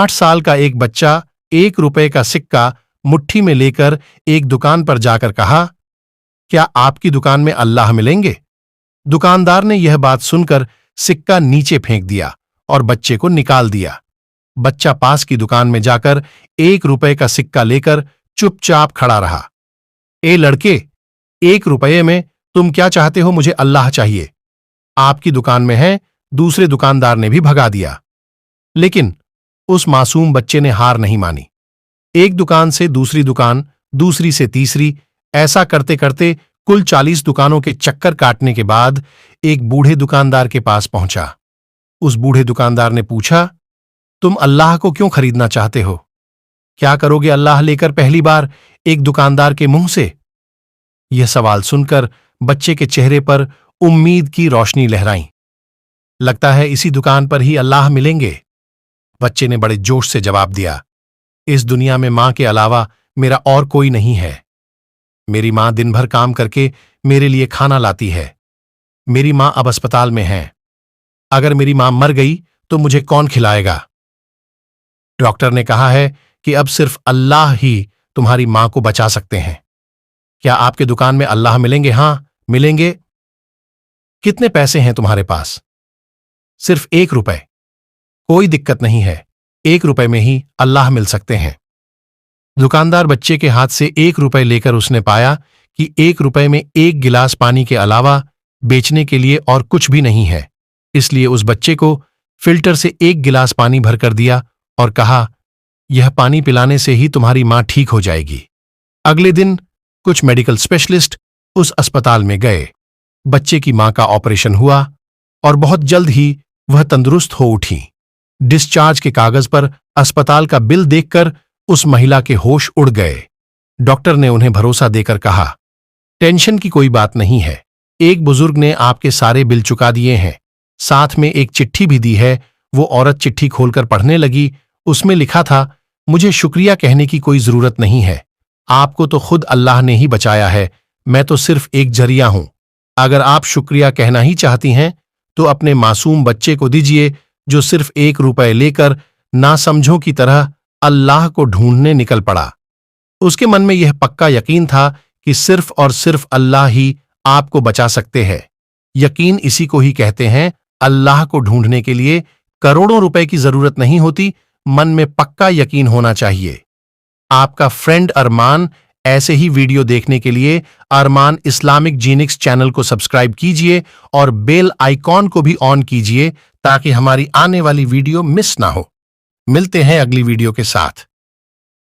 8 साल का एक बच्चा 1 रुपए का सिक्का मुट्ठी में लेकर एक दुकान पर जाकर कहा, क्या आपकी दुकान में अल्लाह मिलेंगे? दुकानदार ने यह बात सुनकर सिक्का नीचे फेंक दिया और बच्चे को निकाल दिया। बच्चा पास की दुकान में जाकर 1 रुपए का सिक्का लेकर चुपचाप खड़ा रहा। ए लड़के, 1 रुपये में तुम क्या चाहते हो? मुझे अल्लाह चाहिए। आपकी दुकान में है, दूसरे दुकानदार ने भी भगा दिया। लेकिन उस मासूम बच्चे ने हार नहीं मानी। एक दुकान से दूसरी दुकान, दूसरी से तीसरी, ऐसा करते करते कुल 40 दुकानों के चक्कर काटने के बाद एक बूढ़े दुकानदार के पास पहुंचा। उस बूढ़े दुकानदार ने पूछा, तुम अल्लाह को क्यों खरीदना चाहते हो? क्या करोगे अल्लाह लेकर? पहली बार एक दुकानदार के मुंह से यह सवाल सुनकर बच्चे के चेहरे पर उम्मीद की रोशनी लहराई। लगता है इसी दुकान पर ही अल्लाह मिलेंगे। बच्चे ने बड़े जोश से जवाब दिया, इस दुनिया में मां के अलावा मेरा और कोई नहीं है। मेरी मां दिन भर काम करके मेरे लिए खाना लाती है। मेरी मां अब अस्पताल में है। अगर मेरी मां मर गई तो मुझे कौन खिलाएगा? डॉक्टर ने कहा है कि अब सिर्फ अल्लाह ही तुम्हारी मां को बचा सकते हैं। क्या आपके दुकान में अल्लाह मिलेंगे? हां, मिलेंगे। कितने पैसे हैं तुम्हारे पास? सिर्फ 1 रुपए। कोई दिक्कत नहीं है, 1 रुपए में ही अल्लाह मिल सकते हैं। दुकानदार बच्चे के हाथ से 1 रुपए लेकर उसने पाया कि 1 रुपए में 1 गिलास पानी के अलावा बेचने के लिए और कुछ भी नहीं है। इसलिए उस बच्चे को फिल्टर से 1 गिलास पानी भरकर दिया और कहा, यह पानी पिलाने से ही तुम्हारी मां ठीक हो जाएगी। अगले दिन कुछ मेडिकल स्पेशलिस्ट उस अस्पताल में गए। बच्चे की मां का ऑपरेशन हुआ और बहुत जल्द ही वह तंदुरुस्त हो उठी। डिस्चार्ज के कागज पर अस्पताल का बिल देखकर उस महिला के होश उड़ गए। डॉक्टर ने उन्हें भरोसा देकर कहा, टेंशन की कोई बात नहीं है, एक बुजुर्ग ने आपके सारे बिल चुका दिए हैं, साथ में एक चिट्ठी भी दी है। वो औरत चिट्ठी खोलकर पढ़ने लगी। उसमें लिखा था, मुझे शुक्रिया कहने की कोई जरूरत नहीं है, आपको तो खुद अल्लाह ने ही बचाया है, मैं तो सिर्फ एक जरिया हूं। अगर आप शुक्रिया कहना ही चाहती हैं तो अपने मासूम बच्चे को दीजिए जो सिर्फ 1 रुपए लेकर नासमझों की तरह अल्लाह को ढूंढने निकल पड़ा। उसके मन में यह पक्का यकीन था कि सिर्फ और सिर्फ अल्लाह ही आपको बचा सकते हैं। यकीन इसी को ही कहते हैं। अल्लाह को ढूंढने के लिए करोड़ों रुपए की जरूरत नहीं होती, मन में पक्का यकीन होना चाहिए। आपका फ्रेंड अरमान। ऐसे ही वीडियो देखने के लिए अरमान इस्लामिक जीनिक्स चैनल को सब्सक्राइब कीजिए और बेल आइकॉन को भी ऑन कीजिए ताकि हमारी आने वाली वीडियो मिस ना हो। मिलते हैं अगली वीडियो के साथ।